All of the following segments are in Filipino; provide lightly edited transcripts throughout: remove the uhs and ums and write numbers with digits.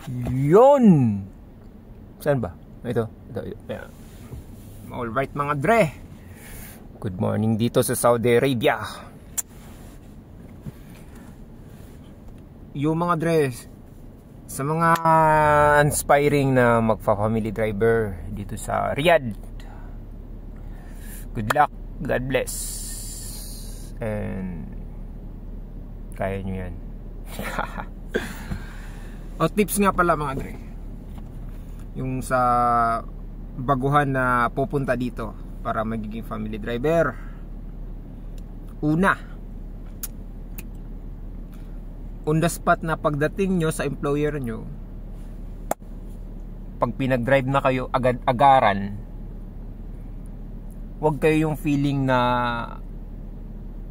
Yun! Saan ba? Ito. Ayan. Alright mga dre. Good morning dito sa Saudi Arabia. Yung mga dre, sa mga inspiring na magfa-family driver dito sa Riyadh, good luck, God bless, and kaya nyo yan. O tips nga pala mga dre, yung sa baguhan na pupunta dito para magiging family driver. Una, on the spot na pagdating nyo sa employer nyo, pag pinag-drive na kayo agad-agaran, huwag kayo yung feeling na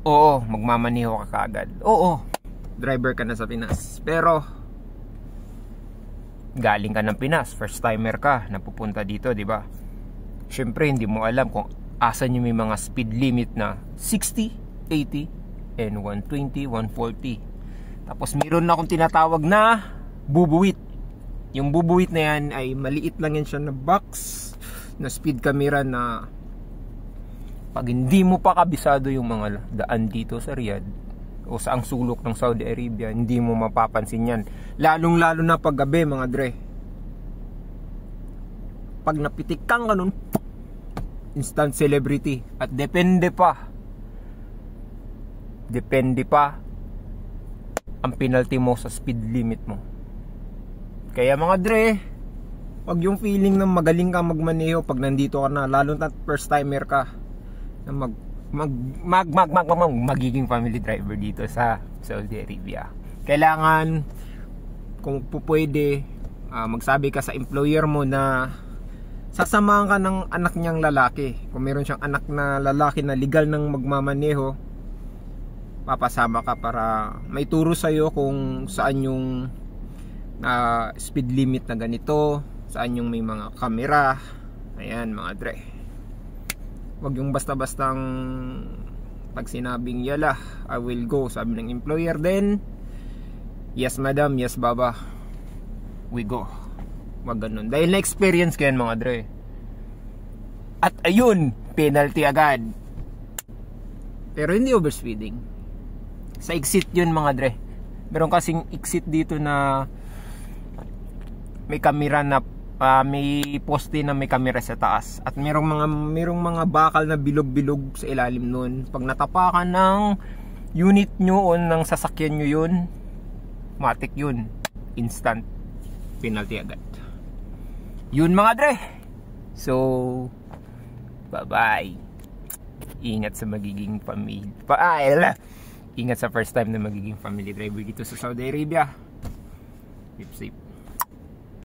oo, magmamaniho ka kaagad. Oo, driver ka na sa Pinas, pero galing ka ng Pinas, first timer ka na pupunta dito, di ba? Syempre hindi mo alam kung asan yung may mga speed limit na 60, 80 and 120, 140. Tapos meron na akong tinatawag na bubuwit. Yung bubuwit na yan ay maliit lang yan siya na box na speed camera na pag hindi mo pa kabisado yung mga daan dito sa Riyadh o sa ang sulok ng Saudi Arabia, hindi mo mapapansin yan. Lalong lalo na pag gabi mga dre. Pag napitik kang ganun, instant celebrity. At depende pa ang penalty mo sa speed limit mo. Kaya mga dre, pag yung feeling na magaling ka magmaneho pag nandito ka na, lalo na first timer ka na magiging family driver dito sa Saudi Arabia, kailangan kung pwede magsabi ka sa employer mo na sasamahan ka ng anak niyang lalaki. Kung meron siyang anak na lalaki na legal ng magmamaneho, papasama ka para may turo sa'yo kung saan yung speed limit na ganito, saan yung may mga camera. Ayan mga dre, wag yung basta-bastang pag sinabing yala, I will go, sabi ng employer, then yes madam, yes baba, we go. Wag ganun, dahil na-experience ko yan mga dre. At ayun, penalty agad. Pero hindi overspeeding. Sa exit yun mga dre. Meron kasing exit dito na may camera na may poste na may camera sa taas, at merong mga bakal na bilog-bilog sa ilalim nun. Pag natapakan ng unit nyo o ng sasakyan nyo yun, matik yun, instant penalty agad. Yun mga dre. So bye bye. Ingat sa magiging ingat sa first time na magiging family driver dito sa Saudi Arabia. Keep safe.